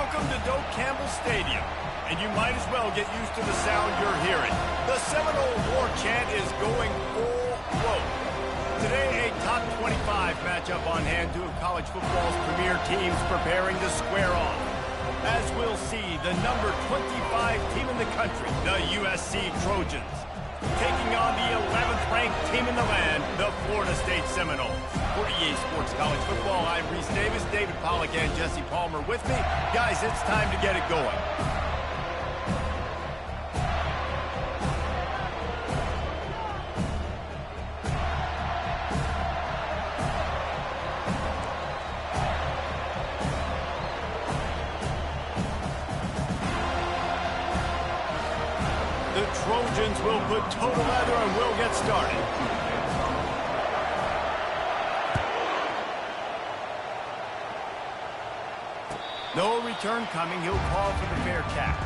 Welcome to Doak Campbell Stadium, and you might as well get used to the sound you're hearing. The Seminole War Chant is going full float. Today, a top 25 matchup on hand, two of college football's premier teams preparing to square off. As we'll see, the number 25 team in the country, the USC Trojans, taking on the 11th ranked team in the land, the Florida State Seminoles. For EA Sports College Football, I'm Reese Davis, David Pollack, and Jesse Palmer with me. Guys, it's time to get it going. The Trojans will put total leather and we'll get started. No return coming. He'll call for the fair catch.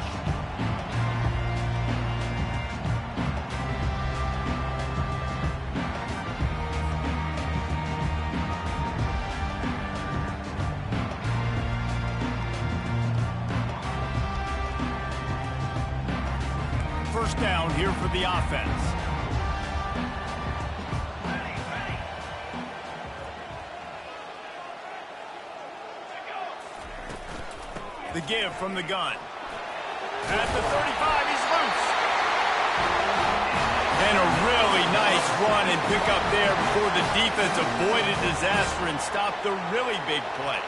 First down here for the offense. The give from the gun. At the 35, he's loose. And a really nice run and pick up there before the defense avoided disaster and stopped the really big play.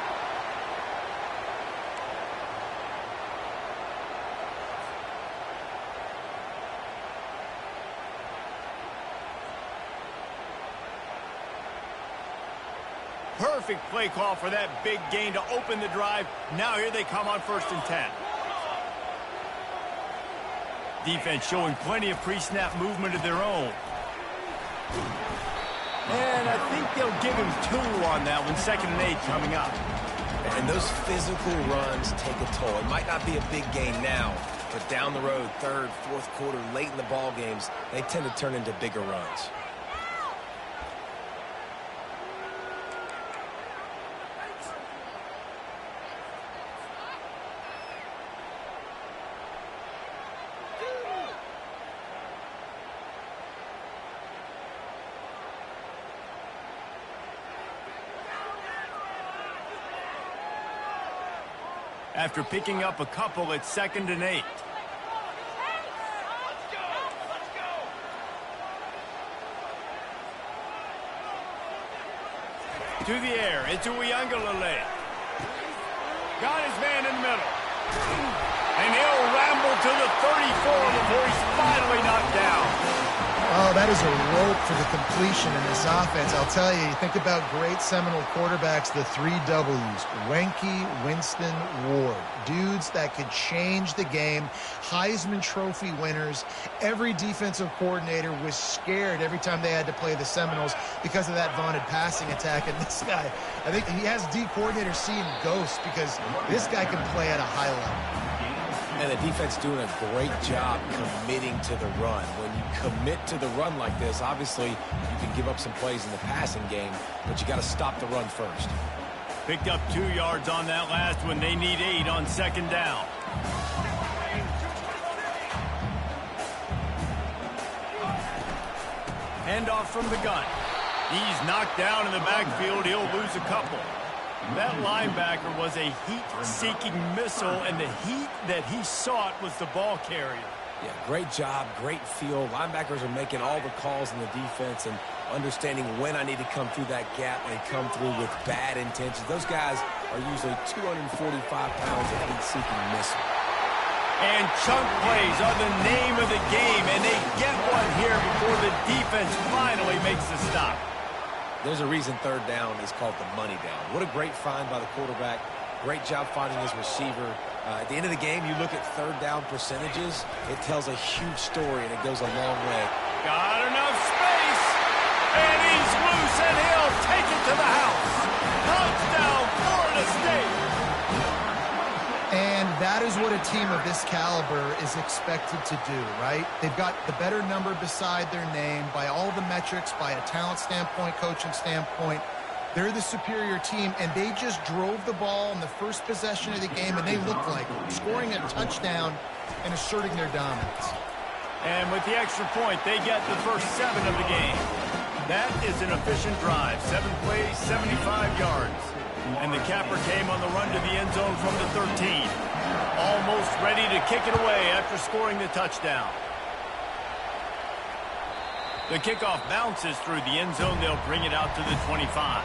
Perfect play call for that big gain to open the drive. Now here they come on 1st and 10. Defense showing plenty of pre-snap movement of their own. And I think they'll give him 2 on that one. 2nd and 8 coming up. And those physical runs take a toll. It might not be a big gain now, but down the road, 3rd, 4th quarter, late in the ball games, they tend to turn into bigger runs. After picking up a couple, it's 2nd and 8. To the air, it's Uiagalelei. Got his man in the middle. And he'll ramble to the 34 before he's finally knocked down. Oh, that is a rope for the completion in this offense. I'll tell you, think about great Seminole quarterbacks, the 3 W's. Wenke, Winston, Ward. Dudes that could change the game. Heisman Trophy winners. Every defensive coordinator was scared every time they had to play the Seminoles because of that vaunted passing attack. And this guy, I think he has D coordinators seeing ghosts because this guy can play at a high level. And the defense doing a great job committing to the run. When you commit to the run like this, obviously you can give up some plays in the passing game, but you got to stop the run first. Picked up 2 yards on that last one. They need 8 on 2nd down. Handoff from the gun. He's knocked down in the backfield. He'll lose a couple. That linebacker was a heat-seeking missile, and the heat that he sought was the ball carrier. Yeah, great job, great feel. Linebackers are making all the calls in the defense and understanding when I need to come through that gap and come through with bad intentions. Those guys are usually 245 pounds of heat-seeking missile. And chunk plays are the name of the game, and they get one here before the defense finally makes the stop. There's a reason 3rd down is called the money down. What a great find by the quarterback. Great job finding his receiver. At the end of the game, you look at 3rd down percentages. It tells a huge story, and it goes a long way. Got enough space, and he's loose, and he'll take it to the house. Touchdown, Florida State. And that is what a team of this caliber is expected to do, right? They've got the better number beside their name by all the metrics, by a talent standpoint, coaching standpoint. They're the superior team, and they just drove the ball in the first possession of the game, and they looked like scoring a touchdown and asserting their dominance. And with the extra point, they get the first 7 of the game. That is an efficient drive. 7 plays, 75 yards. And the capper came on the run to the end zone from the 13. Almost ready to kick it away after scoring the touchdown. The kickoff bounces through the end zone. They'll bring it out to the 25.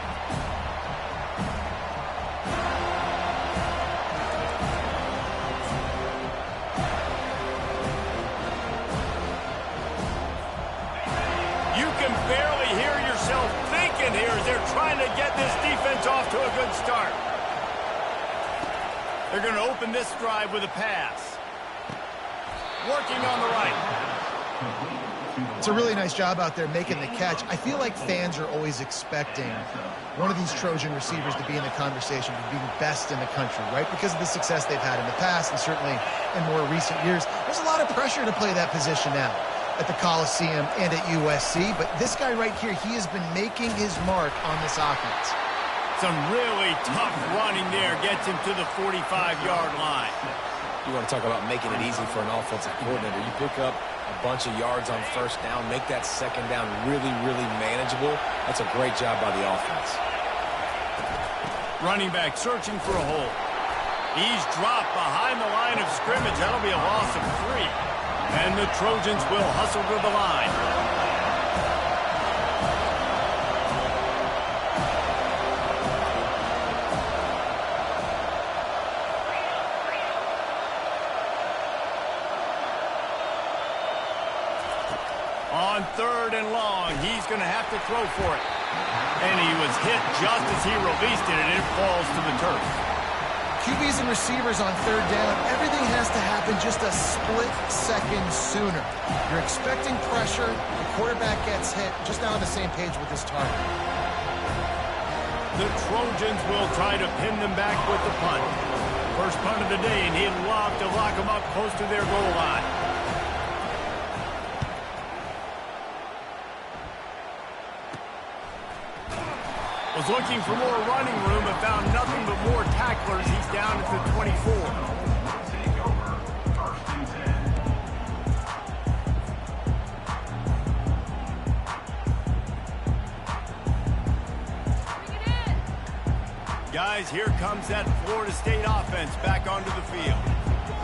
You can barely hear yourself thinking here as they're trying to get this defense off to a good start. They're going to open this drive with a pass. Working on the right. It's a really nice job out there making the catch. I feel like fans are always expecting one of these Trojan receivers to be in the conversation for being best in the country, right? Because of the success they've had in the past and certainly in more recent years. There's a lot of pressure to play that position now at the Coliseum and at USC. But this guy right here, he has been making his mark on this offense. Some really tough running there gets him to the 45-yard line. You want to talk about making it easy for an offensive coordinator. You pick up a bunch of yards on first down, make that second down really, really manageable. That's a great job by the offense. Running back searching for a hole. He's dropped behind the line of scrimmage. That'll be a loss of 3. And the Trojans will hustle to the line. On 3rd and long, he's going to have to throw for it. And he was hit just as he released it, and it falls to the turf. QBs and receivers on 3rd down, everything has to happen just a split second sooner. You're expecting pressure, the quarterback gets hit, just not on the same page with his target. The Trojans will try to pin them back with the punt. First punt of the day, and he'd love to lock them up close to their goal line. Was looking for more running room, but found nothing but more tacklers. He's down at the 24. Guys, here comes that Florida State offense back onto the field.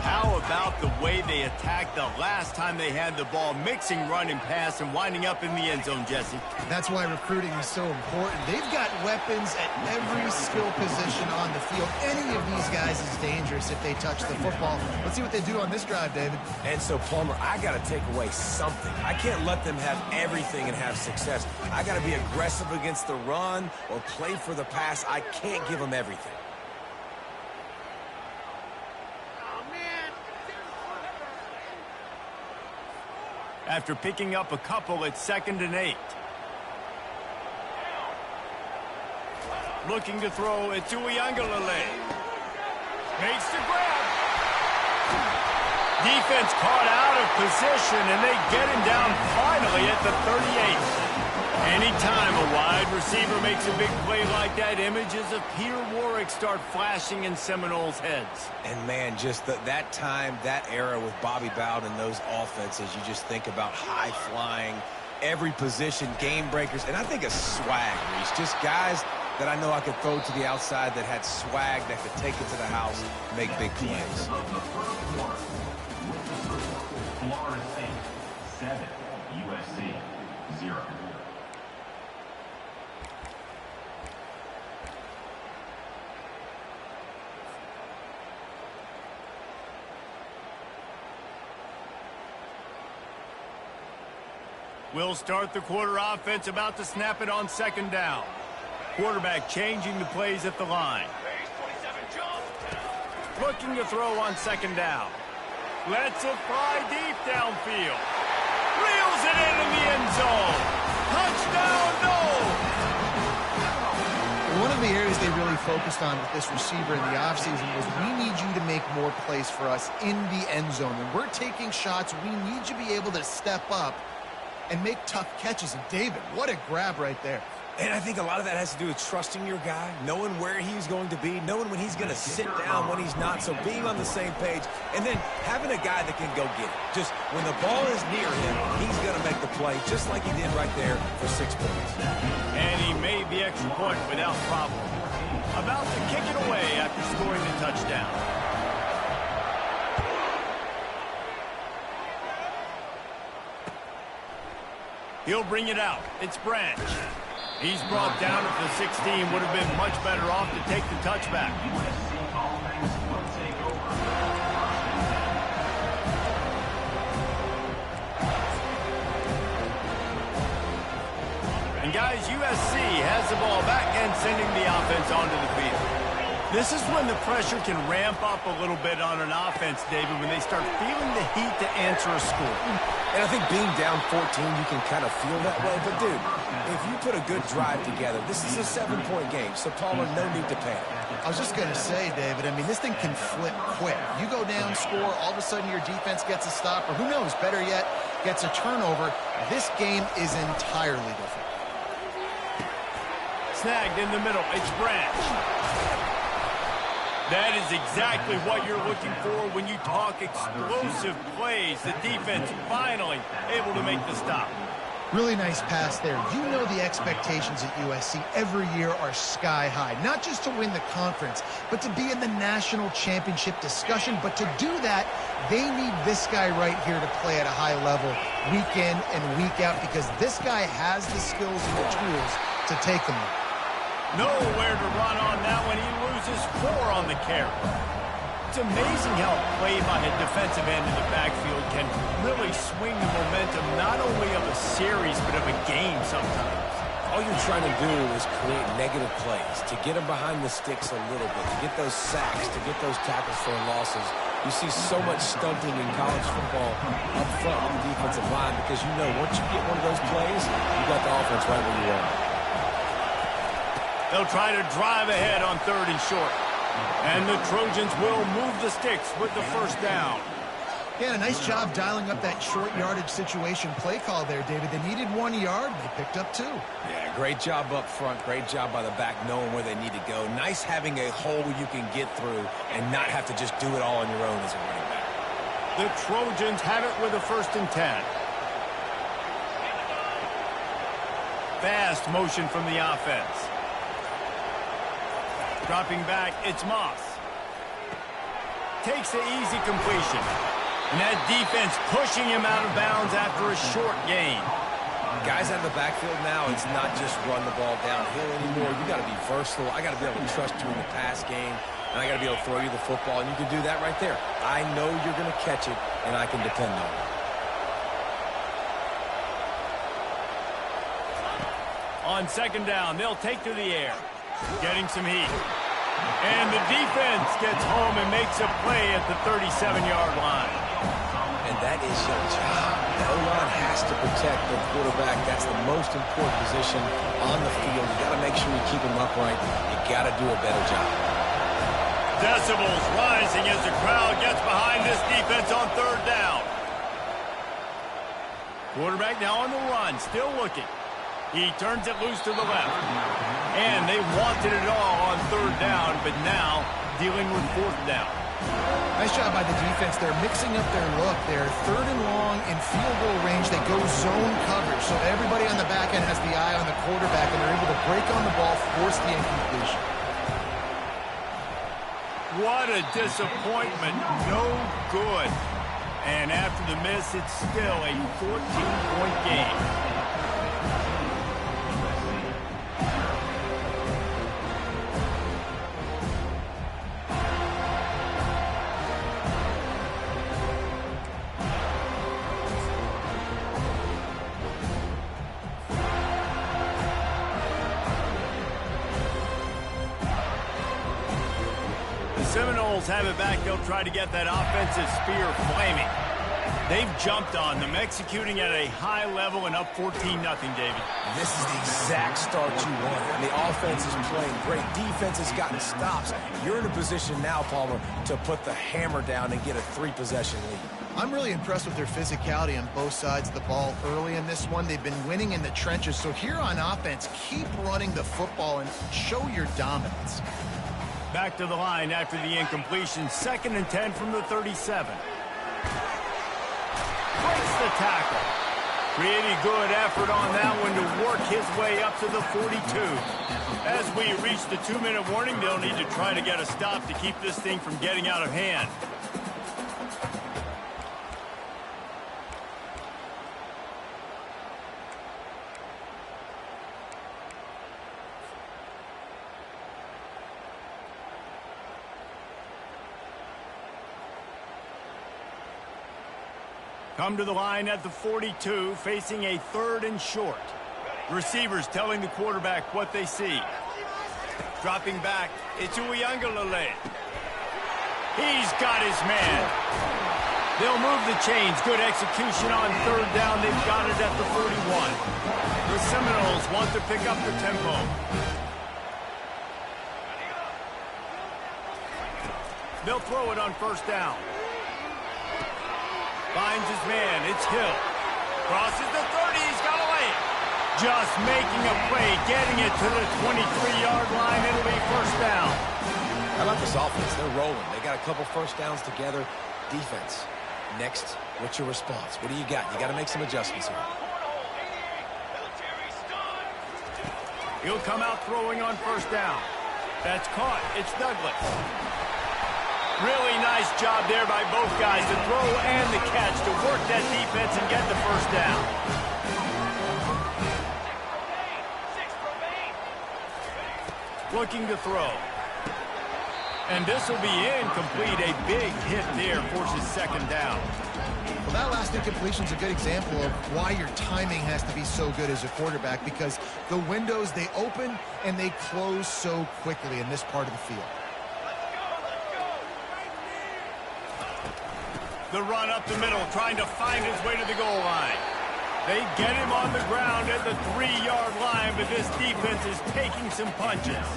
How about the way they attacked the last time they had the ball, mixing run and pass and winding up in the end zone, Jesse? That's why recruiting is so important. They've got weapons at every skill position on the field. Any of these guys is dangerous if they touch the football. Let's see what they do on this drive, David. And so, Palmer, I got to take away something. I can't let them have everything and have success. I got to be aggressive against the run or play for the pass. I can't give them everything. After picking up a couple, it's 2nd and 8. Looking to throw it to Uiagalelei. Makes the grab. Defense caught out of position, and they get him down finally at the 38. Anytime a wide receiver makes a big play like that, images of Peter Warrick start flashing in Seminoles' heads. And, man, just that time, that era with Bobby Bowden and those offenses, you just think about high-flying, every position, game breakers, and I think of swag, Reese. Just guys that I know I could throw to the outside that had swag that could take it to the house and make big plays. Florida State 7, USC 0. We'll start the quarter offense, about to snap it on 2nd down. Quarterback changing the plays at the line. Looking to throw on 2nd down. Lets it fly deep downfield. Reels it in the end zone. Touchdown, no! One of the areas they really focused on with this receiver in the offseason was we need you to make more plays for us in the end zone. When we're taking shots, we need you to be able to step up and make tough catches. And David, what a grab right there. And I think a lot of that has to do with trusting your guy, knowing where he's going to be, knowing when he's going to sit down, when he's not, so being on the same page, and then having a guy that can go get it. Just when the ball is near him, he's going to make the play, just like he did right there for 6 points. And he made the extra point without problem. About to kick it away after scoring the touchdown. He'll bring it out. It's Branch. He's brought down at the 16. Would have been much better off to take the touchback. And guys, USC has the ball back and sending the offense onto the field. This is when the pressure can ramp up a little bit on an offense, David, when they start feeling the heat to answer a score. And I think being down 14, you can kind of feel that way. But, dude, if you put a good drive together, this is a 7-point game. So, Pollard, no need to panic. I was just going to say, David, I mean, this thing can flip quick. You go down, score, all of a sudden your defense gets a stop, or who knows, better yet, gets a turnover. This game is entirely different. Snagged in the middle. It's Branch. That is exactly what you're looking for when you talk explosive plays. The defense finally able to make the stop. Really nice pass there. You know the expectations at USC every year are sky high. Not just to win the conference, but to be in the national championship discussion. But to do that, they need this guy right here to play at a high level week in and week out, because this guy has the skills and the tools to take them there. Nowhere to run on that one. He loses 4 on the carry. It's amazing how a play by a defensive end in the backfield can really swing the momentum not only of a series but of a game sometimes. All you're trying to do is create negative plays, to get them behind the sticks a little bit, to get those sacks, to get those tackles for losses. You see so much stunting in college football up front with the defensive line, because you know once you get one of those plays, you got the offense right where you want. They'll try to drive ahead on 3rd and short. And the Trojans will move the sticks with the first down. Yeah, a nice job dialing up that short yardage situation play call there, David. They needed 1 yard, and they picked up 2. Yeah, great job up front. Great job by the back knowing where they need to go. Nice having a hole you can get through and not have to just do it all on your own as a running back. The Trojans have it with a 1st and 10. Fast motion from the offense. Dropping back, it's Moss. Takes the easy completion. And that defense pushing him out of bounds after a short gain. Guys out of the backfield now, it's not just run the ball downhill anymore. You got to be versatile. I got to be able to trust you in the pass game, and I got to be able to throw you the football, and you can do that right there. I know you're going to catch it, and I can depend on it. On 2nd down, they'll take to the air. Getting some heat. And the defense gets home and makes a play at the 37-yard line. And that is your job. The O-line has to protect the quarterback. That's the most important position on the field. You got to make sure you keep him upright. You got to do a better job. Decibels rising as the crowd gets behind this defense on 3rd down. Quarterback now on the run, still looking. He turns it loose to the left. And they wanted it all on 3rd down, but now dealing with 4th down. Nice job by the defense. They're mixing up their look. They're 3rd and long in field goal range. They go zone coverage, so everybody on the back end has the eye on the quarterback, and they're able to break on the ball, force the incompletion. What a disappointment. No good. And after the miss, it's still a 14-point game. Seminoles have it back. They'll try to get that offensive spear flaming. They've jumped on them, executing at a high level and up 14-0, David. This is the exact start you want. And the offense is playing great. Defense has gotten stops. You're in a position now, Palmer, to put the hammer down and get a 3-possession lead. I'm really impressed with their physicality on both sides of the ball early in this one. They've been winning in the trenches. So here on offense, keep running the football and show your dominance. Back to the line after the incompletion. 2nd and 10 from the 37. Breaks the tackle. Pretty good effort on that one to work his way up to the 42. As we reach the 2-minute warning, they'll need to try to get a stop to keep this thing from getting out of hand. Come to the line at the 42, facing a 3rd and short. Receivers telling the quarterback what they see. Dropping back, it's Uiagalelei. He's got his man. They'll move the chains. Good execution on 3rd down. They've got it at the 41. The Seminoles want to pick up the tempo. They'll throw it on 1st down. Finds his man. It's Hill. Crosses the 30. He's got away. Just making a play, getting it to the 23-yard line. It'll be 1st down. I like this offense. They're rolling. They got a couple 1st downs together. Defense. Next, what's your response? What do you got? You got to make some adjustments here. He'll come out throwing on 1st down. That's caught. It's Douglas. Really nice job there by both guys to throw and the catch to work that defense and get the 1st down. Looking to throw. And this will be incomplete. A big hit there forces 2nd down. Well, that last incompletion is a good example of why your timing has to be so good as a quarterback, because the windows, they open and they close so quickly in this part of the field. The run up the middle, trying to find his way to the goal line. They get him on the ground at the 3-yard line, but this defense is taking some punches.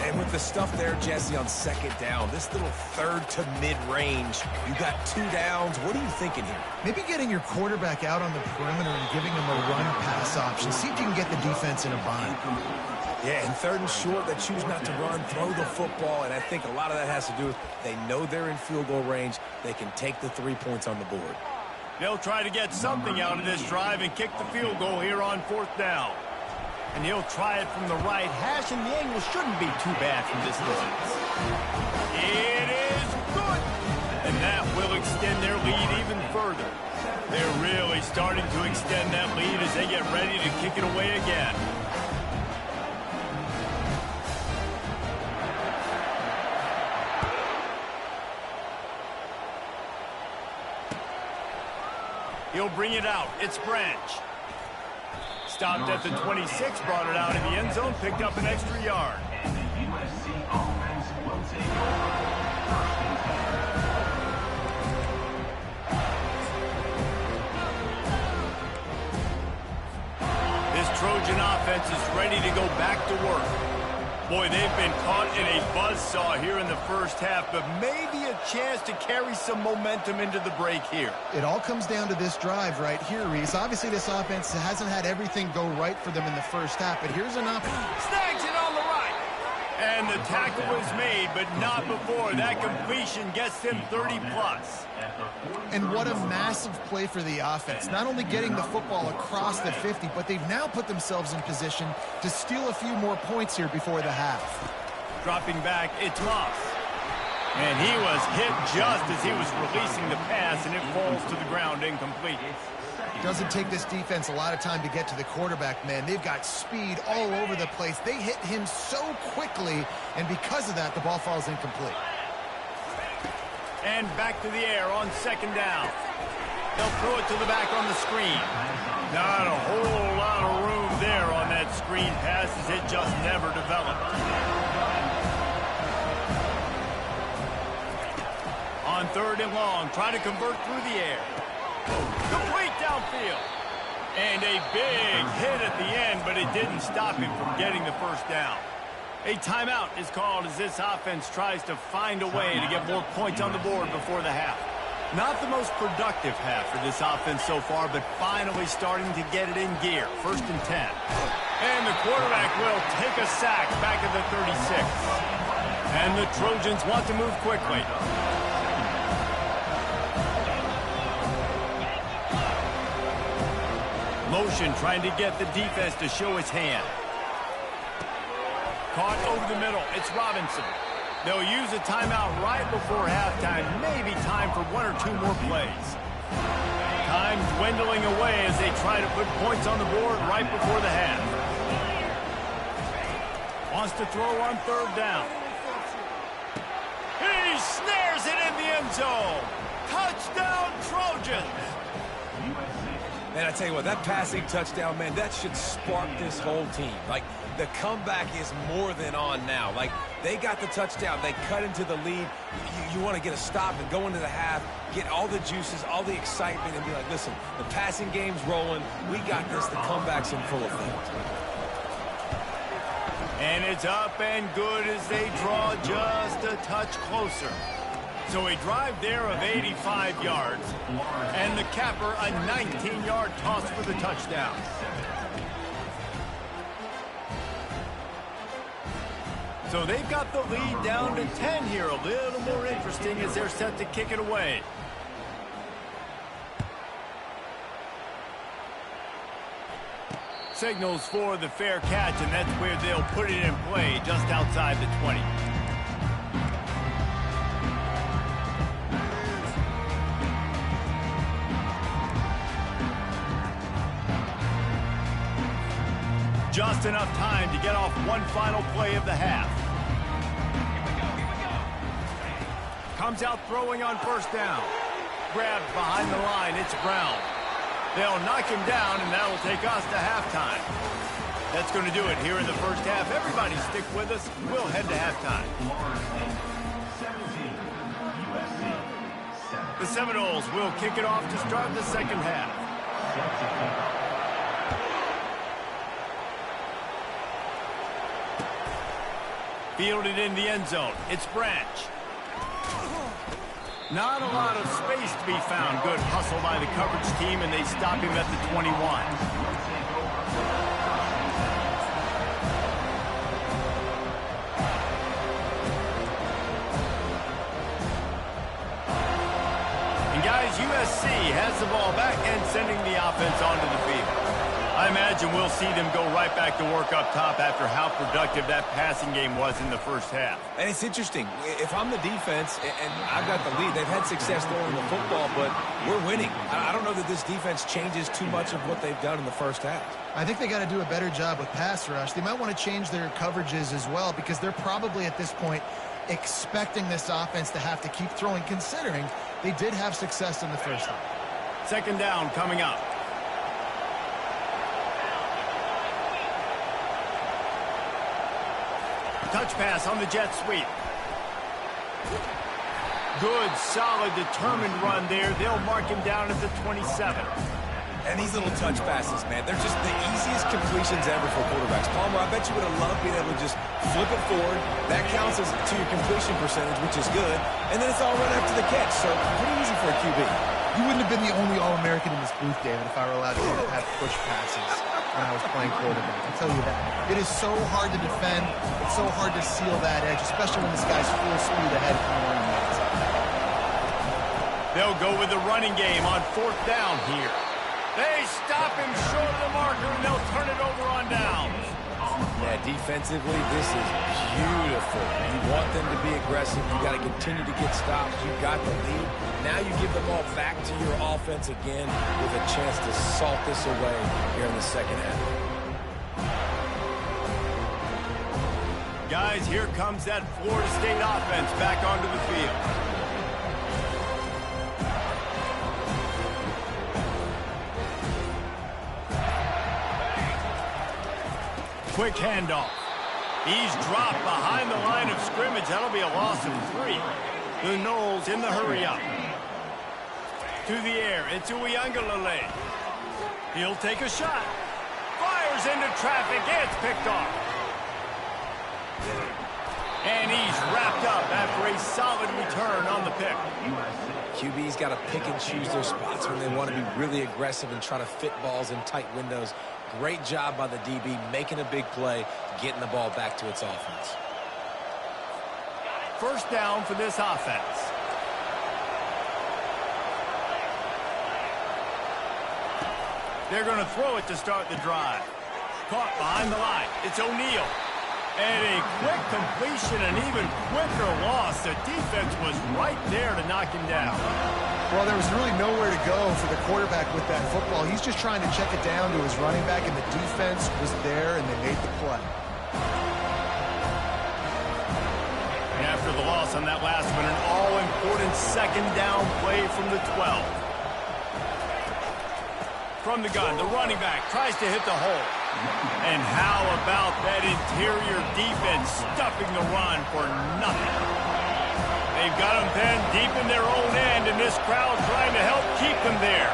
And with the stuff there, Jesse, on 2nd down, this little 3rd to mid-range, you got 2 downs. What are you thinking here? Maybe getting your quarterback out on the perimeter and giving him a run-pass option. See if you can get the defense in a bind. Yeah, and 3rd and short, they choose not to run, throw the football, and I think a lot of that has to do with they know they're in field goal range. They can take the 3 points on the board. They'll try to get something out of this drive and kick the field goal here on 4th down. And he'll try it from the right hash, and the angle shouldn't be too bad from this distance. It is good! And that will extend their lead even further. They're really starting to extend that lead as they get ready to kick it away again. He'll bring it out. It's Branch. Stopped at the 26, brought it out in the end zone, picked up an extra yard. And the USC offense will take over. 1st and 10. This Trojan offense is ready to go back to work. Boy, they've been caught in a buzzsaw here in the 1st half, but maybe a chance to carry some momentum into the break here. It all comes down to this drive right here, Reese. Obviously, this offense hasn't had everything go right for them in the 1st half, but here's an opportunity. Snags it on the right. And the tackle was made, but not before. That completion gets them 30-plus. And what a massive play for the offense. Not only getting the football across the 50, but they've now put themselves in position to steal a few more points here before the half. Dropping back, it's Moss. And he was hit just as he was releasing the pass, and it falls to the ground incomplete. Doesn't take this defense a lot of time to get to the quarterback, man. They've got speed all over the place. They hit him so quickly, and because of that, the ball falls incomplete. And back to the air on 2nd down. They'll throw it to the back on the screen. Not a whole lot of room there on that screen pass as it just never developed. On 3rd and long, trying to convert through the air. Complete downfield. And a big hit at the end, but it didn't stop him from getting the first down. A timeout is called as this offense tries to find a way to get more points on the board before the half. Not the most productive half for this offense so far, but finally starting to get it in gear. 1st and 10. And the quarterback will take a sack back at the 36. And the Trojans want to move quickly. Motion trying to get the defense to show his hand. Caught over the middle. It's Robinson. They'll use a timeout right before halftime. Maybe time for 1 or 2 more plays. Time dwindling away as they try to put points on the board right before the half. Wants to throw on 3rd down. He snares it in the end zone. Touchdown, Trojans. Man, I tell you what, that passing touchdown, man, that should spark this whole team. Like, the comeback is more than on now. Like, they got the touchdown. They cut into the lead. You want to get a stop and go into the half, get all the juices, all the excitement, and be like, listen, the passing game's rolling. We got this. The comeback's in full effect. And it's up and good as they draw just a touch closer. So a drive there of 85 yards. And the capper, a 19-yard toss for the touchdown. So they've got the lead down to 10 here. A little more interesting as they're set to kick it away. Signals for the fair catch, and that's where they'll put it in play, just outside the 20. Just enough time to get off one final play of the half. Comes out throwing on 1st down. Grabbed behind the line, it's Brown. They'll knock him down, and that'll take us to halftime. That's going to do it here in the first half. Everybody stick with us. We'll head to halftime. The Seminoles will kick it off to start the second half. Fielded in the end zone. It's Branch. Not a lot of space to be found. Good hustle by the coverage team, and they stop him at the 21. And guys, USC has the ball back and sending the offense onto the field. I imagine we'll see them go right back to work up top after how productive that passing game was in the first half. And it's interesting. If I'm the defense and I've got the lead, they've had success throwing the football, but we're winning. I don't know that this defense changes too much of what they've done in the first half. I think they got to do a better job with pass rush. They might want to change their coverages as well, because they're probably at this point expecting this offense to have to keep throwing, considering they did have success in the first half. 2nd down coming up. Touch pass on the jet sweep. Good, solid, determined run there. They'll mark him down at the 27. And these little touch passes, man, they're just the easiest completions ever for quarterbacks. Palmer, I bet you would have loved being able to just flip it forward. That counts as to your completion percentage, which is good. And then it's all right after the catch, so pretty easy for a QB. You wouldn't have been the only All-American in this booth, David, if I were allowed to have push passes when I was playing quarterback. I'll tell you that. It is so hard to defend. It's so hard to seal that edge, especially when this guy's full speed ahead from the running backs. They'll go with the running game on 4th down here. They stop him short of the marker, and they'll turn it over on downs. Yeah, defensively, this is beautiful. You want them to be aggressive. You got to continue to get stops. You got the lead. Now you give the ball back to your offense again with a chance to salt this away here in the second half. Guys, here comes that Florida State offense back onto the field. Quick handoff. He's dropped behind the line of scrimmage. That'll be a loss of 3. The Noles in the hurry up. To the air, it's Uiagalelei. He'll take a shot. Fires into traffic, it's picked off. And he's wrapped up after a solid return on the pick. QB's got to pick and choose their spots when they want to be really aggressive and try to fit balls in tight windows. Great job by the DB making a big play, getting the ball back to its offense. First down for this offense. They're going to throw it to start the drive. Caught behind the line. It's O'Neal. And a quick completion, an even quicker loss. The defense was right there to knock him down. Well, there was really nowhere to go for the quarterback with that football. He's just trying to check it down to his running back, and the defense was there, and they made the play. And after the loss on that last one, an all-important second down play from the 12. From the gun, the running back tries to hit the hole. And how about that interior defense stuffing the run for nothing? They've got them pinned deep in their own end, and this crowd trying to help keep them there.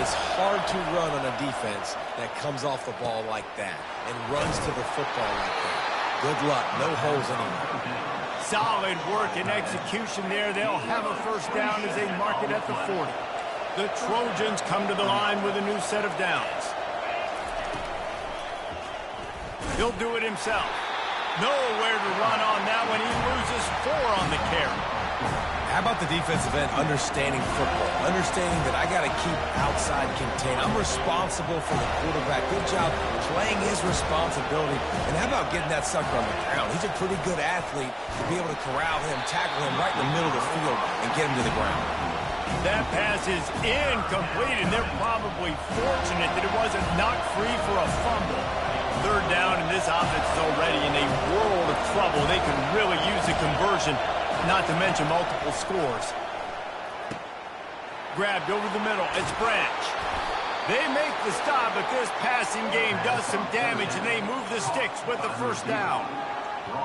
It's hard to run on a defense that comes off the ball like that and runs to the football like that. Good luck. No holes anywhere. Solid work and execution there. They'll have a first down as they mark it at the 40. The Trojans come to the line with a new set of downs. He'll do it himself. Nowhere to run on that one. He loses 4 on the carry. How about the defensive end understanding football? Understanding that I got to keep outside contain. I'm responsible for the quarterback. Good job playing his responsibility. And how about getting that sucker on the ground? He's a pretty good athlete to be able to corral him, tackle him right in the middle of the field, and get him to the ground. That pass is incomplete, and they're probably fortunate that it wasn't knocked free for a fumble. Third down, and this offense is already in a world of trouble. They can really use a conversion, not to mention multiple scores. Grabbed over the middle. It's Branch. They make the stop, but this passing game does some damage, and they move the sticks with the first down.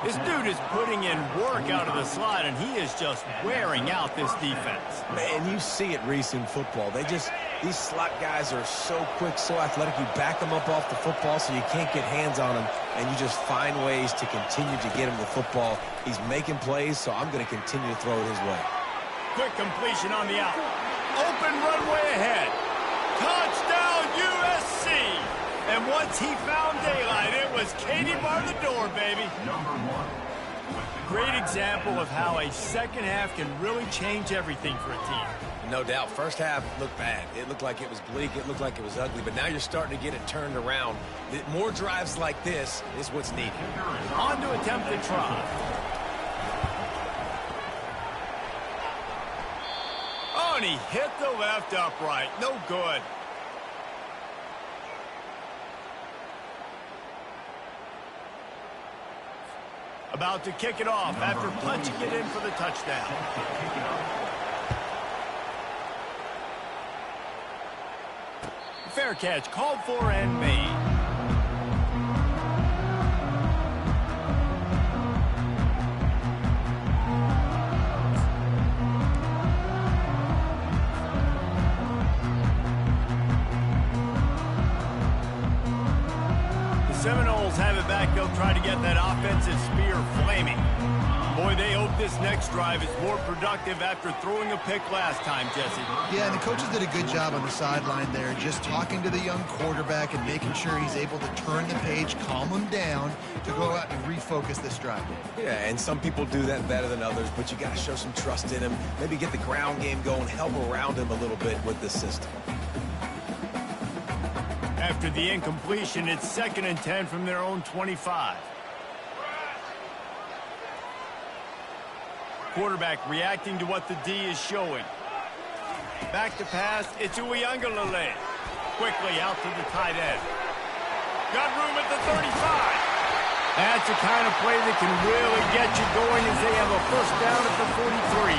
This dude is putting in work out of the slot, and he is just wearing out this defense. Man, you see it, Reese, in football. These slot guys are so quick, so athletic. You back them up off the football so you can't get hands on them, and you just find ways to continue to get him the football. He's making plays, so I'm going to continue to throw it his way. Quick completion on the out. Open runway ahead. Touchdown, USC! And once he found daylight, it was Katie bar the door, baby. Great example of how a second half can really change everything for a team. No doubt. First half looked bad. It looked like it was bleak. It looked like it was ugly. But now you're starting to get it turned around. More drives like this is what's needed. On to attempt the try. Oh, and he hit the left upright. No good. About to kick it off after punching it in for the touchdown. Fair catch called for and made. Seminoles have it back. They'll try to get that offensive spear flaming. Boy, they hope this next drive is more productive after throwing a pick last time, Jesse. Yeah, and the coaches did a good job on the sideline there, just talking to the young quarterback and making sure he's able to turn the page, calm him down to go out and refocus this drive. Yeah, and some people do that better than others, but you got to show some trust in him. Maybe get the ground game going, help around him a little bit with the system. After the incompletion, it's 2nd and 10 from their own 25. Quarterback reacting to what the D is showing. Back to pass, it's Uiagalelei. Quickly out to the tight end. Got room at the 35. That's the kind of play that can really get you going as they have a first down at the 43.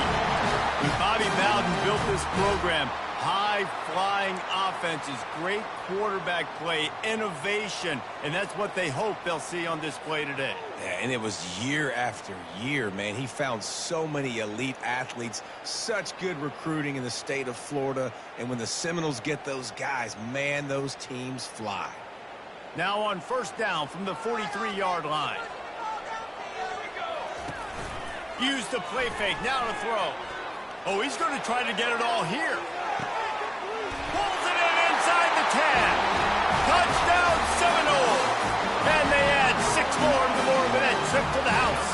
When Bobby Bowden built this program, high-flying offenses, great quarterback play, innovation, and that's what they hope they'll see on display today. Yeah, and it was year after year, man. He found so many elite athletes, such good recruiting in the state of Florida, and when the Seminoles get those guys, man, those teams fly. Now on first down from the 43-yard line. Use the play fake, now to throw. Oh, he's going to try to get it all here. Pulls it in inside the 10. Touchdown Seminoles. And they add 6 more to the more-minute trip to the house.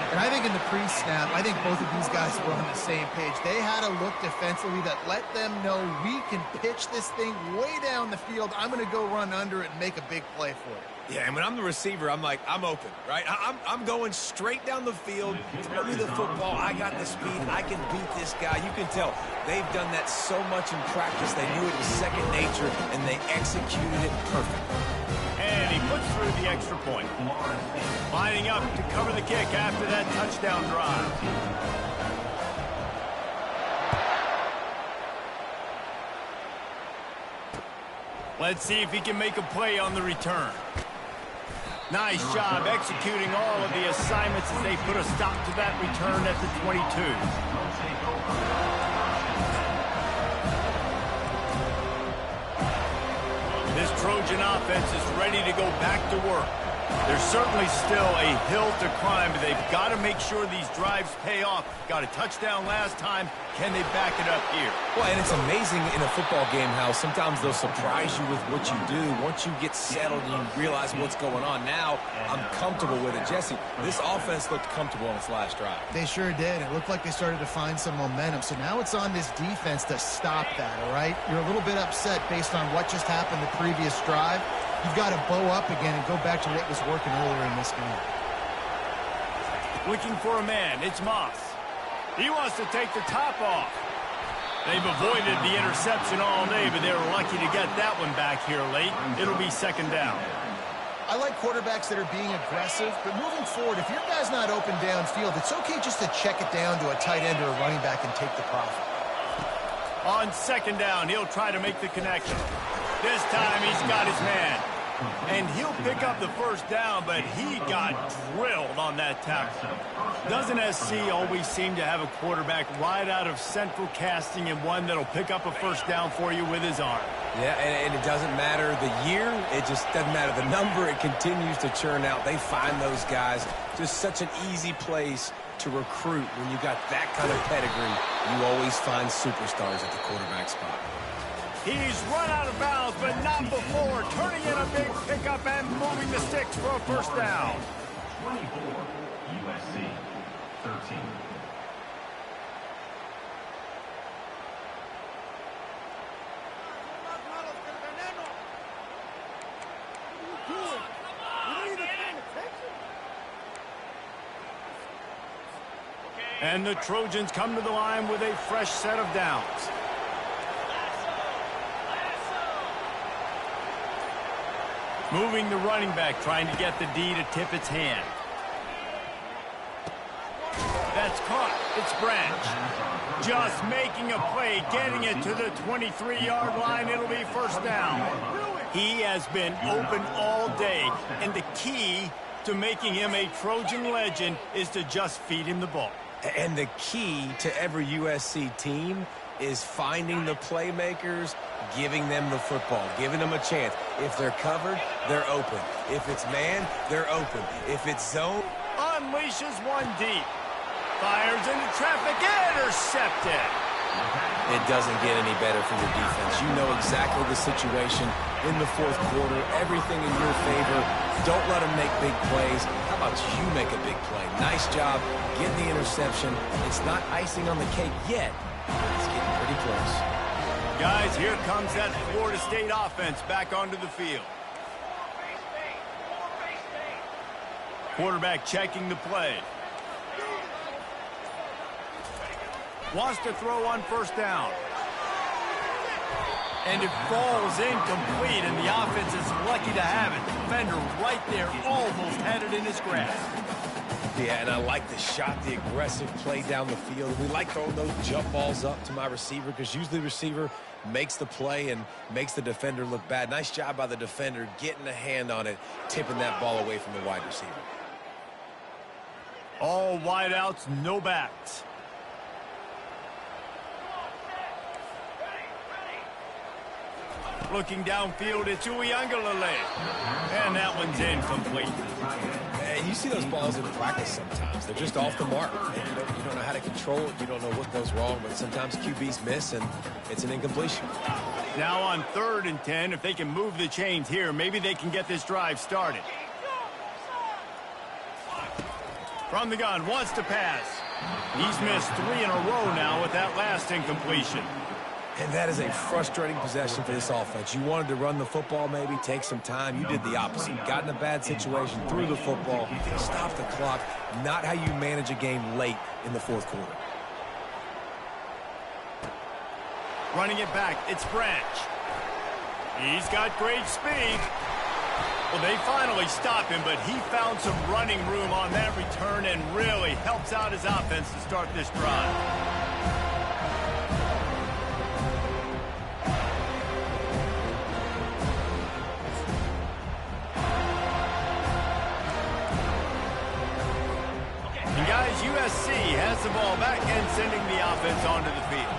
And I think in the pre-snap, I think both of these guys were on the same page. They had a look defensively that let them know we can pitch this thing way down the field. I'm going to go run under it and make a big play for it. Yeah, and when I'm the receiver, I'm like, I'm open, right? I'm going straight down the field, throw me the football, I got the speed, I can beat this guy. You can tell they've done that so much in practice. They knew it was second nature, and they executed it perfectly. And he puts through the extra point. Lining up to cover the kick after that touchdown drive. Let's see if he can make a play on the return. Nice job executing all of the assignments as they put a stop to that return at the 22. This Trojan offense is ready to go back to work. There's certainly still a hill to climb, but they've got to make sure these drives pay off. Got a touchdown last time. Can they back it up here? Well, and it's amazing in a football game how sometimes they'll surprise you with what you do. Once you get settled and you realize what's going on, now I'm comfortable with it. Jesse, this offense looked comfortable on its last drive. They sure did. It looked like they started to find some momentum. So now it's on this defense to stop that, all right? You're a little bit upset based on what just happened the previous drive. You've got to bow up again and go back to what was working earlier in this game. Looking for a man. It's Moss. He wants to take the top off. They've avoided the interception all day, but they were lucky to get that one back here late. It'll be second down. I like quarterbacks that are being aggressive, but moving forward, if your guy's not open downfield, it's okay just to check it down to a tight end or a running back and take the profit. On second down, he'll try to make the connection. This time he's got his man. And he'll pick up the first down, but he got drilled on that tackle. Doesn't SC always seem to have a quarterback right out of central casting and one that'll pick up a first down for you with his arm? Yeah, and it doesn't matter the year. It just doesn't matter the number. It continues to churn out. They find those guys. Just such an easy place to recruit. When you got that kind of pedigree, you always find superstars at the quarterback spot. He's run out of bounds, but not before. Turning in a big pickup and moving the sticks for a first down. 24, USC, 13. And the Trojans come to the line with a fresh set of downs. Moving the running back, trying to get the D to tip its hand. That's caught. It's Branch. Just making a play, getting it to the 23-yard line. It'll be first down. He has been open all day, and the key to making him a Trojan legend is to just feed him the ball. And the key to every USC team is finding the playmakers, giving them the football, giving them a chance. If they're covered, they're open. If it's man, they're open. If it's zone, unleashes one deep. Fires into traffic, intercepted. It doesn't get any better for your defense. You know exactly the situation in the fourth quarter, everything in your favor. Don't let them make big plays. How about you make a big play? Nice job getting the interception. It's not icing on the cake yet. It's getting pretty close. Guys, here comes that Florida State offense back onto the field. Quarterback checking the play. Wants to throw on first down. And it falls incomplete, and the offense is lucky to have it. Defender right there almost had it in his grasp. Yeah, and I like the shot, the aggressive play down the field. We like throwing those jump balls up to my receiver because usually the receiver makes the play and makes the defender look bad. Nice job by the defender getting a hand on it, tipping that ball away from the wide receiver. All wideouts, no backs. Looking downfield, it's Uiagalelei. And that one's incomplete. And you see those balls in practice sometimes. They're just off the mark. You don't know how to control it. You don't know what goes wrong, but sometimes QBs miss, and it's an incompletion. Now on 3rd and 10, if they can move the chains here, maybe they can get this drive started. From the gun, wants to pass. He's missed 3 in a row now with that last incompletion. And that is a frustrating possession for this offense. You wanted to run the football, maybe take some time. You did the opposite. Got in a bad situation, threw the football, stopped the clock. Not how you manage a game late in the 4th quarter. Running it back, it's Branch. He's got great speed. Well, they finally stop him, but he found some running room on that return and really helps out his offense to start this drive. Guys, USC has the ball back and sending the offense onto the field.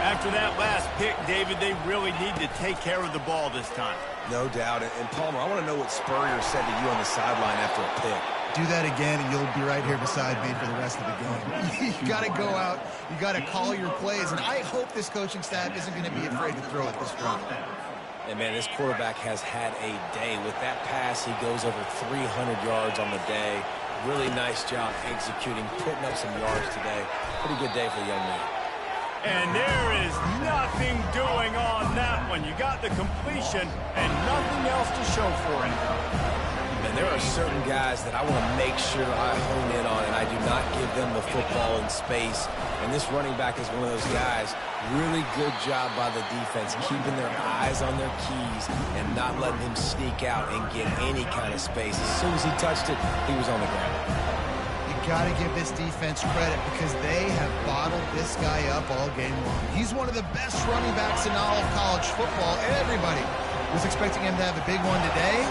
After that last pick, David, they really need to take care of the ball this time. No doubt. And Palmer, I want to know what Spurrier said to you on the sideline after a pick. Do that again, and you'll be right here beside me for the rest of the game. You got to go out. You got to call your plays, and I hope this coaching staff isn't going to be afraid to throw at this drive. And, man, this quarterback has had a day. With that pass, he goes over 300 yards on the day. Really nice job executing, putting up some yards today. Pretty good day for the young man. And there is nothing doing on that one. You got the completion and nothing else to show for it. And there are certain guys that I want to make sure I hone in on, and I do not give them the football in space. And this running back is one of those guys. Really good job by the defense, keeping their eyes on their keys and not letting him sneak out and get any kind of space. As soon as he touched it, he was on the ground. You got to give this defense credit because they have bottled this guy up all game long. He's one of the best running backs in all of college football. Everybody was expecting him to have a big one today.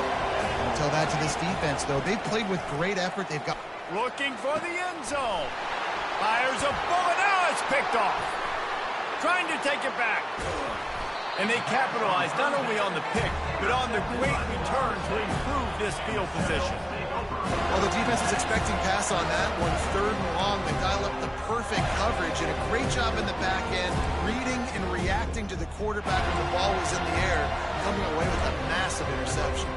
Don't tell that to this defense, though. They've played with great effort. They've got... Looking for the end zone. Fires a bullet. Now it's picked off. Trying to take it back. And they capitalized not only on the pick, but on the great return to improve this field position. Well, the defense was expecting pass on that one. 3rd and long. They dial up the perfect coverage and a great job in the back end, reading and reacting to the quarterback when the ball was in the air, coming away with a massive interception.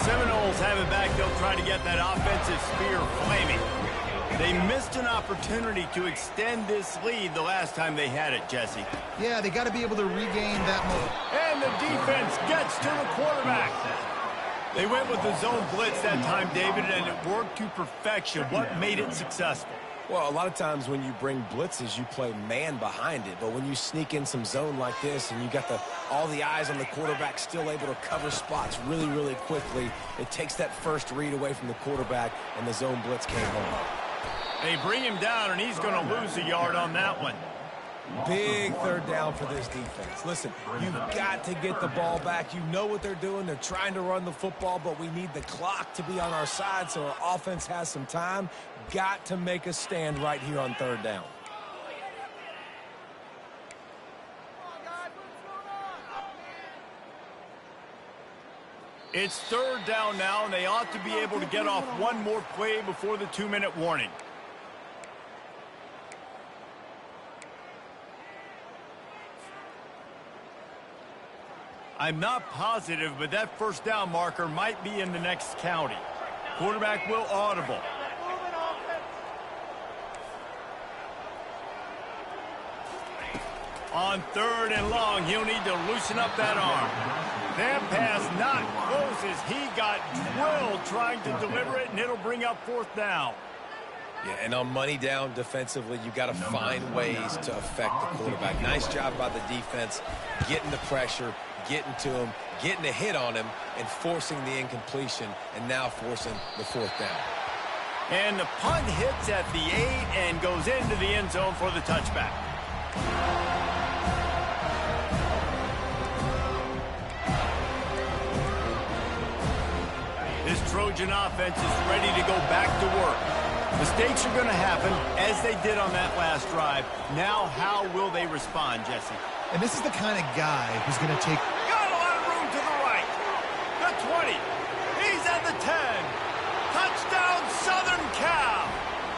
Seminoles have it back. They'll try to get that offensive spear flaming. They missed an opportunity to extend this lead the last time they had it, Jesse. Yeah, they got to be able to regain that moment. And the defense gets to the quarterback. They went with the zone blitz that time, David, and it worked to perfection. What made it successful? Well, a lot of times when you bring blitzes, you play man behind it. But when you sneak in some zone like this and you got all the eyes on the quarterback still able to cover spots really, really quickly, it takes that first read away from the quarterback, and the zone blitz came home. They bring him down, and he's going to lose a yard on that one. Big 3rd down for this defense. Listen, you've got to get the ball back. You know what they're doing. They're trying to run the football, but we need the clock to be on our side so our offense has some time. Got to make a stand right here on 3rd down. It's 3rd down now, and they ought to be able to get off one more play before the 2-minute warning. I'm not positive, but that 1st down marker might be in the next county. Quarterback will audible. On 3rd and long, he'll need to loosen up that arm. That pass not close as he got drilled trying to deliver it, and it'll bring up 4th down. Yeah, and on money down defensively, you got to find ways to affect the quarterback. Nice job by the defense, getting the pressure, getting to him, getting a hit on him, and forcing the incompletion, and now forcing the fourth down. And the punt hits at the 8 and goes into the end zone for the touchback. This Trojan offense is ready to go back to work. Mistakes are going to happen, as they did on that last drive. Now, how will they respond, Jesse? And this is the kind of guy who's going to take... Got a lot of room to the right. The 20. He's at the 10. Touchdown, Southern Cal.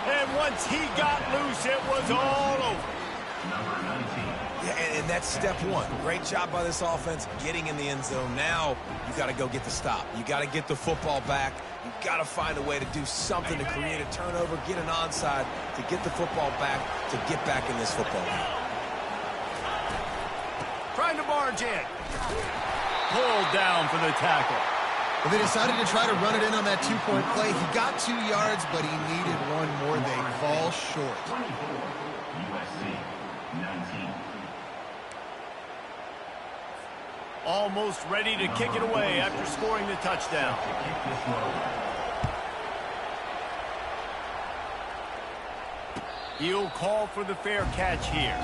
And once he got loose, it was all over. Number 19. Yeah, and that's step one. Great job by this offense getting in the end zone. Now you got to go get the stop. You got to get the football back. You got to find a way to do something to create a turnover, get an onside, to get the football back, to get back in this football game. Trying to barge in. Pulled down for the tackle. Well, they decided to try to run it in on that two-point play. He got 2 yards, but he needed one more. They fall short. 24. USC 19. Almost ready to kick it away after scoring the touchdown. To kick this one. He'll call for the fair catch here.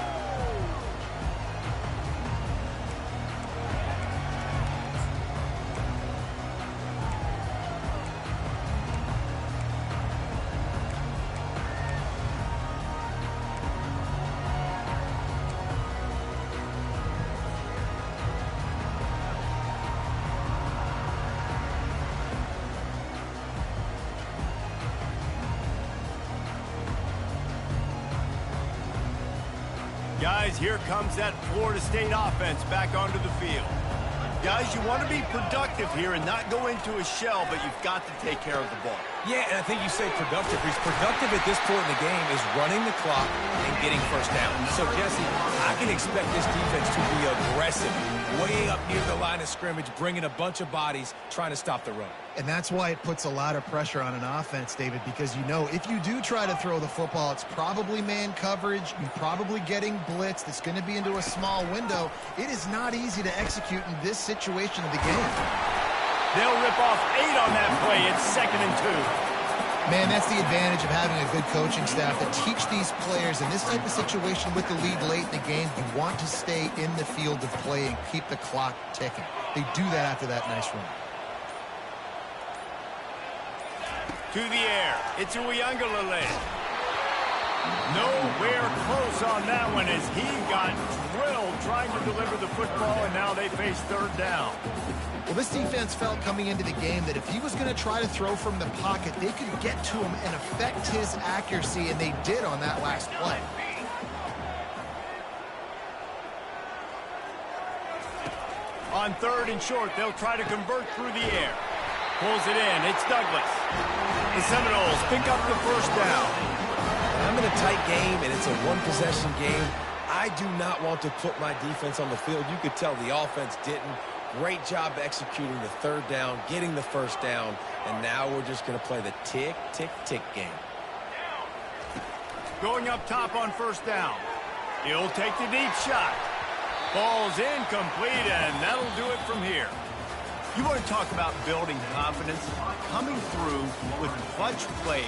Guys, here comes that Florida State offense back onto the field. Guys, you want to be productive here and not go into a shell, but you've got to take care of the ball. Yeah, and I think you say productive. He's productive at this point in the game is running the clock and getting first down. So, Jesse, I can expect this defense to be aggressive, way up near the line of scrimmage, bringing a bunch of bodies, trying to stop the run. And that's why it puts a lot of pressure on an offense, David, because you know if you do try to throw the football, it's probably man coverage. You're probably getting blitzed. It's going to be into a small window. It is not easy to execute in this situation of the game. They'll rip off 8 on that play. It's 2nd and 2. Man, that's the advantage of having a good coaching staff to teach these players in this type of situation with the lead late in the game. You want to stay in the field of play and keep the clock ticking. They do that after that nice run. To the air. It's Uiagalelei. Nowhere close on that one as he got drilled trying to deliver the football, and now they face 3rd down. Well, this defense felt coming into the game that if he was going to try to throw from the pocket, they could get to him and affect his accuracy, and they did on that last play. On 3rd and short, they'll try to convert through the air. Pulls it in. It's Douglas. The Seminoles pick up the first down. I'm in a tight game, and it's a one-possession game. I do not want to put my defense on the field. You could tell the offense didn't. Great job executing the 3rd down, getting the first down, and now we're just going to play the tick, tick, tick game. Going up top on 1st down. He'll take the deep shot. Ball's incomplete, and that'll do it from here. You want to talk about building confidence? Coming through with clutch plays,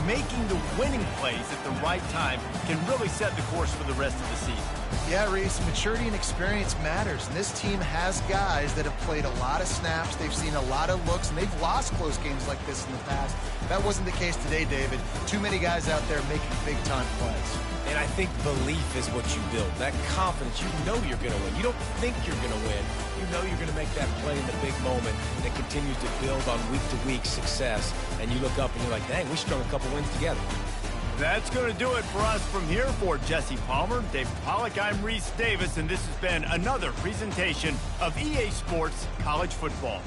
making the winning plays at the right time can really set the course for the rest of the season. Yeah, Reese, maturity and experience matters, and this team has guys that have played a lot of snaps. They've seen a lot of looks, and they've lost close games like this in the past. That wasn't the case today, David. Too many guys out there making big-time plays. And I think belief is what you build. That confidence, you know you're going to win. You don't think you're going to win. You know you're going to make that play in the big moment that continues to build on week-to-week success. And you look up and you're like, dang, we strung a couple wins together. That's going to do it for us from here. For Jesse Palmer, Dave Pollack, I'm Reese Davis, and this has been another presentation of EA Sports College Football.